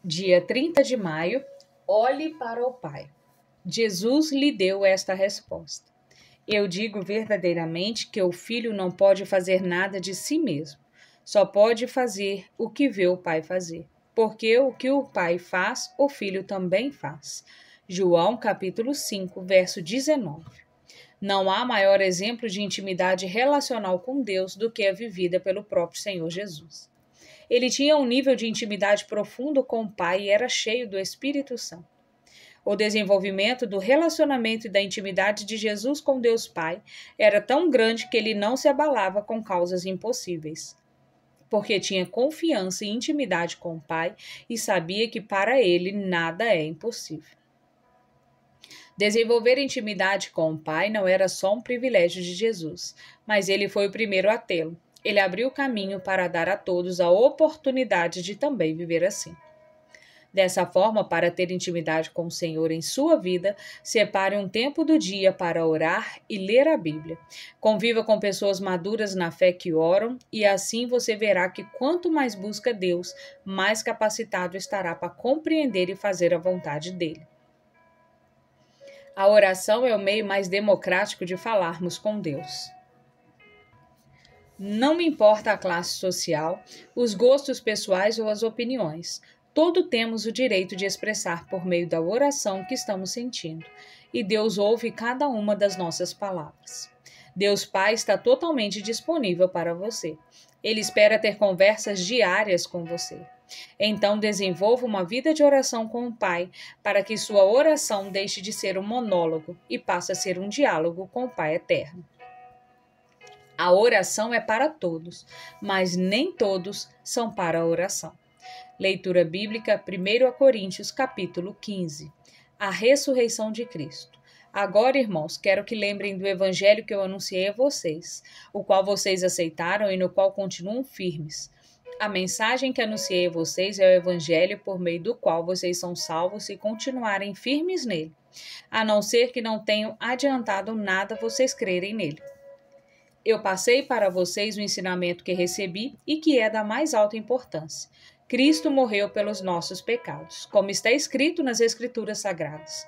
Dia 30 de maio, olhe para o Pai. Jesus lhe deu esta resposta. Eu digo verdadeiramente que o filho não pode fazer nada de si mesmo. Só pode fazer o que vê o Pai fazer. Porque o que o Pai faz, o filho também faz. João capítulo 5, verso 19. Não há maior exemplo de intimidade relacional com Deus do que a vivida pelo próprio Senhor Jesus. Ele tinha um nível de intimidade profundo com o Pai e era cheio do Espírito Santo. O desenvolvimento do relacionamento e da intimidade de Jesus com Deus Pai era tão grande que ele não se abalava com causas impossíveis, porque tinha confiança e intimidade com o Pai e sabia que para ele nada é impossível. Desenvolver intimidade com o Pai não era só um privilégio de Jesus, mas ele foi o primeiro a tê-lo. Ele abriu o caminho para dar a todos a oportunidade de também viver assim. Dessa forma, para ter intimidade com o Senhor em sua vida, separe um tempo do dia para orar e ler a Bíblia. Conviva com pessoas maduras na fé que oram, e assim você verá que quanto mais busca Deus, mais capacitado estará para compreender e fazer a vontade dele. A oração é o meio mais democrático de falarmos com Deus. Não me importa a classe social, os gostos pessoais ou as opiniões. Todos temos o direito de expressar por meio da oração o que estamos sentindo, e Deus ouve cada uma das nossas palavras. Deus Pai está totalmente disponível para você. Ele espera ter conversas diárias com você. Então, desenvolva uma vida de oração com o Pai, para que sua oração deixe de ser um monólogo e passe a ser um diálogo com o Pai eterno. A oração é para todos, mas nem todos são para a oração. Leitura bíblica, 1 Coríntios, capítulo 15. A ressurreição de Cristo. Agora, irmãos, quero que lembrem do evangelho que eu anunciei a vocês, o qual vocês aceitaram e no qual continuam firmes. A mensagem que anunciei a vocês é o evangelho por meio do qual vocês são salvos se continuarem firmes nele, a não ser que não tenham adiantado nada vocês crerem nele. Eu passei para vocês o ensinamento que recebi e que é da mais alta importância. Cristo morreu pelos nossos pecados, como está escrito nas Escrituras Sagradas.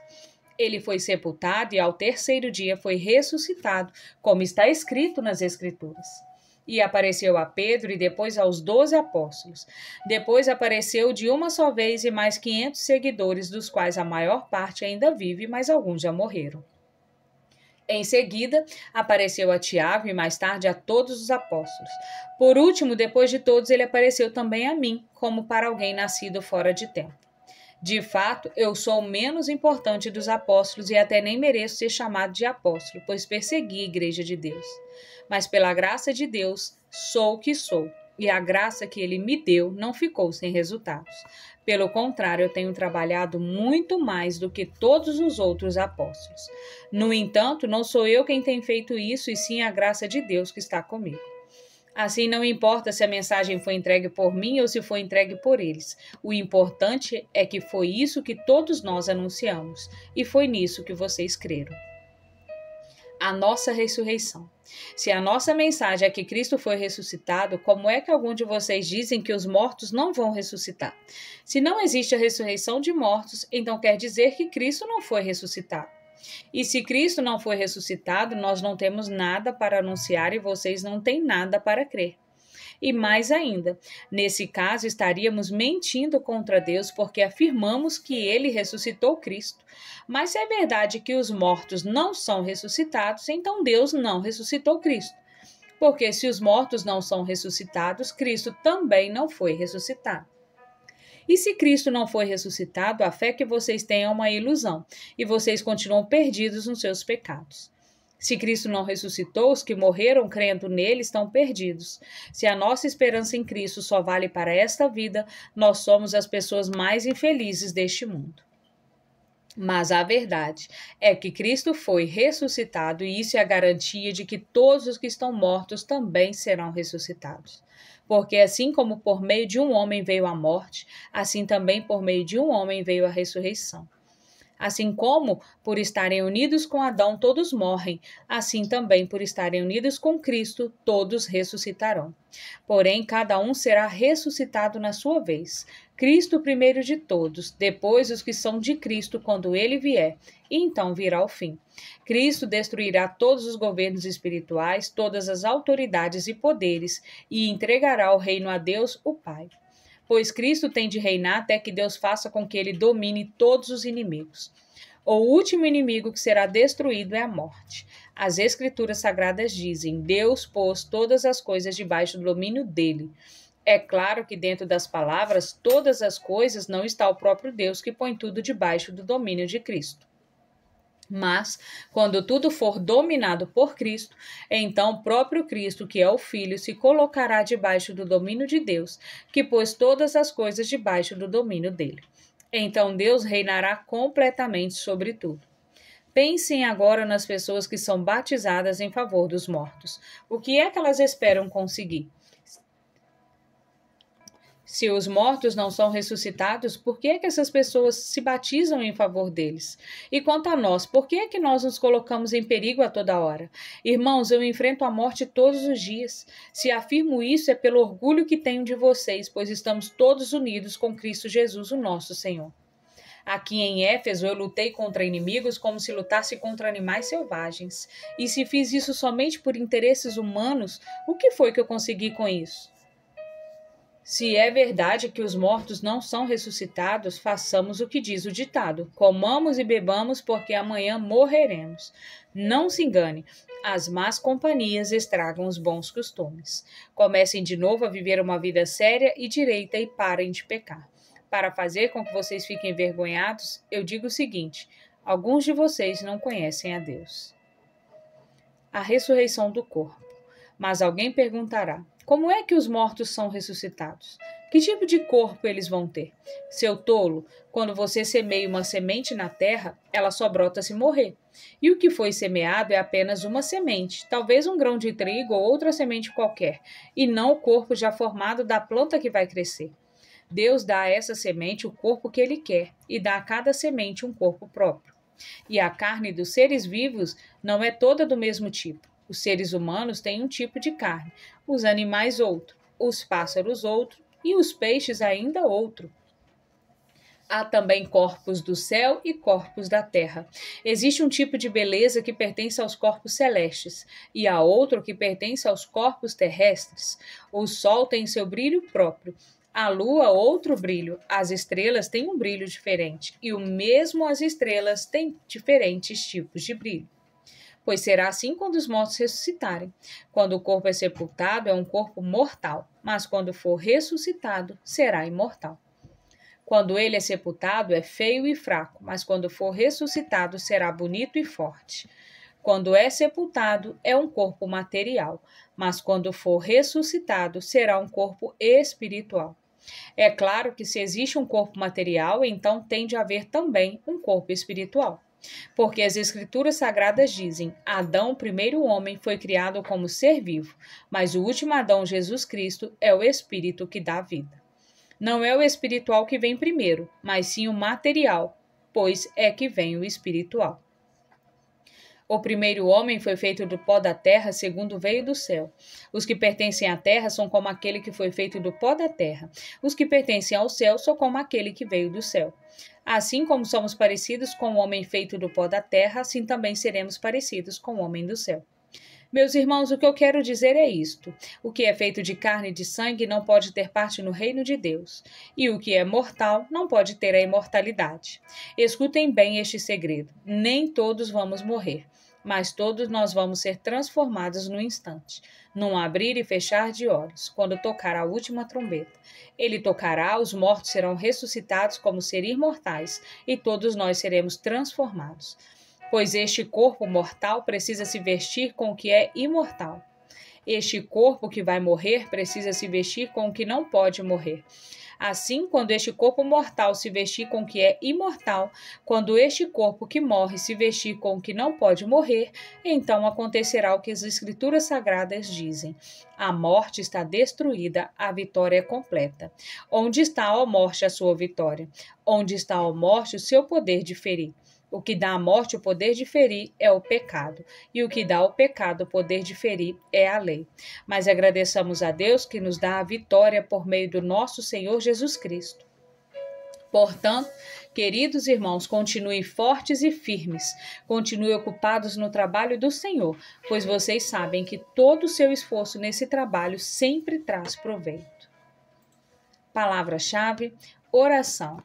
Ele foi sepultado e ao terceiro dia foi ressuscitado, como está escrito nas Escrituras. E apareceu a Pedro e depois aos 12 apóstolos. Depois apareceu de uma só vez e mais 500 seguidores, dos quais a maior parte ainda vive, mas alguns já morreram. Em seguida, apareceu a Tiago e mais tarde a todos os apóstolos. Por último, depois de todos, ele apareceu também a mim, como para alguém nascido fora de tempo. De fato, eu sou o menos importante dos apóstolos e até nem mereço ser chamado de apóstolo, pois persegui a igreja de Deus. Mas pela graça de Deus, sou o que sou, e a graça que ele me deu não ficou sem resultados. Pelo contrário, eu tenho trabalhado muito mais do que todos os outros apóstolos. No entanto, não sou eu quem tem feito isso, e sim a graça de Deus que está comigo. Assim, não importa se a mensagem foi entregue por mim ou se foi entregue por eles. O importante é que foi isso que todos nós anunciamos, e foi nisso que vocês creram. A nossa ressurreição. Se a nossa mensagem é que Cristo foi ressuscitado, como é que alguns de vocês dizem que os mortos não vão ressuscitar? Se não existe a ressurreição de mortos, então quer dizer que Cristo não foi ressuscitado. E se Cristo não foi ressuscitado, nós não temos nada para anunciar e vocês não têm nada para crer. E mais ainda, nesse caso estaríamos mentindo contra Deus porque afirmamos que ele ressuscitou Cristo. Mas se é verdade que os mortos não são ressuscitados, então Deus não ressuscitou Cristo. Porque se os mortos não são ressuscitados, Cristo também não foi ressuscitado. E se Cristo não foi ressuscitado, a fé que vocês têm é uma ilusão, e vocês continuam perdidos nos seus pecados. Se Cristo não ressuscitou, os que morreram crendo nele estão perdidos. Se a nossa esperança em Cristo só vale para esta vida, nós somos as pessoas mais infelizes deste mundo. Mas a verdade é que Cristo foi ressuscitado e isso é a garantia de que todos os que estão mortos também serão ressuscitados. Porque assim como por meio de um homem veio a morte, assim também por meio de um homem veio a ressurreição. Assim como, por estarem unidos com Adão, todos morrem, assim também, por estarem unidos com Cristo, todos ressuscitarão. Porém, cada um será ressuscitado na sua vez. Cristo primeiro de todos, depois os que são de Cristo quando ele vier, e então virá o fim. Cristo destruirá todos os governos espirituais, todas as autoridades e poderes, e entregará o reino a Deus, o Pai. Pois Cristo tem de reinar até que Deus faça com que ele domine todos os inimigos. O último inimigo que será destruído é a morte. As Escrituras Sagradas dizem: Deus pôs todas as coisas debaixo do domínio dele. É claro que dentro das palavras, todas as coisas, não está o próprio Deus que põe tudo debaixo do domínio de Cristo. Mas, quando tudo for dominado por Cristo, então o próprio Cristo, que é o Filho, se colocará debaixo do domínio de Deus, que pôs todas as coisas debaixo do domínio dele. Então Deus reinará completamente sobre tudo. Pensem agora nas pessoas que são batizadas em favor dos mortos. O que é que elas esperam conseguir? Se os mortos não são ressuscitados, por que é que essas pessoas se batizam em favor deles? E quanto a nós, por que é que nós nos colocamos em perigo a toda hora? Irmãos, eu enfrento a morte todos os dias. Se afirmo isso é pelo orgulho que tenho de vocês, pois estamos todos unidos com Cristo Jesus, o nosso Senhor. Aqui em Éfeso eu lutei contra inimigos como se lutasse contra animais selvagens. E se fiz isso somente por interesses humanos, o que foi que eu consegui com isso? Se é verdade que os mortos não são ressuscitados, façamos o que diz o ditado: comamos e bebamos, porque amanhã morreremos. Não se engane, as más companhias estragam os bons costumes. Comecem de novo a viver uma vida séria e direita e parem de pecar. Para fazer com que vocês fiquem envergonhados, eu digo o seguinte: alguns de vocês não conhecem a Deus. A ressurreição do corpo. Mas alguém perguntará: como é que os mortos são ressuscitados? Que tipo de corpo eles vão ter? Seu tolo, quando você semeia uma semente na terra, ela só brota se morrer. E o que foi semeado é apenas uma semente, talvez um grão de trigo ou outra semente qualquer, e não o corpo já formado da planta que vai crescer. Deus dá a essa semente o corpo que ele quer e dá a cada semente um corpo próprio. E a carne dos seres vivos não é toda do mesmo tipo. Os seres humanos têm um tipo de carne, os animais outro, os pássaros outro e os peixes ainda outro. Há também corpos do céu e corpos da terra. Existe um tipo de beleza que pertence aos corpos celestes e há outro que pertence aos corpos terrestres. O sol tem seu brilho próprio, a lua outro brilho, as estrelas têm um brilho diferente e o mesmo as estrelas têm diferentes tipos de brilho. Pois será assim quando os mortos ressuscitarem. Quando o corpo é sepultado, é um corpo mortal, mas quando for ressuscitado, será imortal. Quando ele é sepultado, é feio e fraco, mas quando for ressuscitado, será bonito e forte. Quando é sepultado, é um corpo material, mas quando for ressuscitado, será um corpo espiritual. É claro que se existe um corpo material, então tem de haver também um corpo espiritual. Porque as Escrituras Sagradas dizem: Adão, o primeiro homem, foi criado como ser vivo, mas o último Adão, Jesus Cristo, é o Espírito que dá vida. Não é o espiritual que vem primeiro, mas sim o material, pois é que vem o espiritual. O primeiro homem foi feito do pó da terra, segundo veio do céu. Os que pertencem à terra são como aquele que foi feito do pó da terra. Os que pertencem ao céu são como aquele que veio do céu. Assim como somos parecidos com o homem feito do pó da terra, assim também seremos parecidos com o homem do céu. Meus irmãos, o que eu quero dizer é isto: o que é feito de carne e de sangue não pode ter parte no reino de Deus, e o que é mortal não pode ter a imortalidade. Escutem bem este segredo: nem todos vamos morrer, mas todos nós vamos ser transformados no instante, num abrir e fechar de olhos, quando tocar a última trombeta. Ele tocará, os mortos serão ressuscitados como seres imortais, e todos nós seremos transformados. Pois este corpo mortal precisa se vestir com o que é imortal. Este corpo que vai morrer precisa se vestir com o que não pode morrer. Assim, quando este corpo mortal se vestir com o que é imortal, quando este corpo que morre se vestir com o que não pode morrer, então acontecerá o que as Escrituras Sagradas dizem: a morte está destruída, a vitória é completa. Onde está, ó morte, a sua vitória? Onde está, ó morte, o seu poder de ferir? O que dá à morte o poder de ferir é o pecado, e o que dá ao pecado o poder de ferir é a lei. Mas agradeçamos a Deus que nos dá a vitória por meio do nosso Senhor Jesus Cristo. Portanto, queridos irmãos, continuem fortes e firmes, continuem ocupados no trabalho do Senhor, pois vocês sabem que todo o seu esforço nesse trabalho sempre traz proveito. Palavra-chave: oração.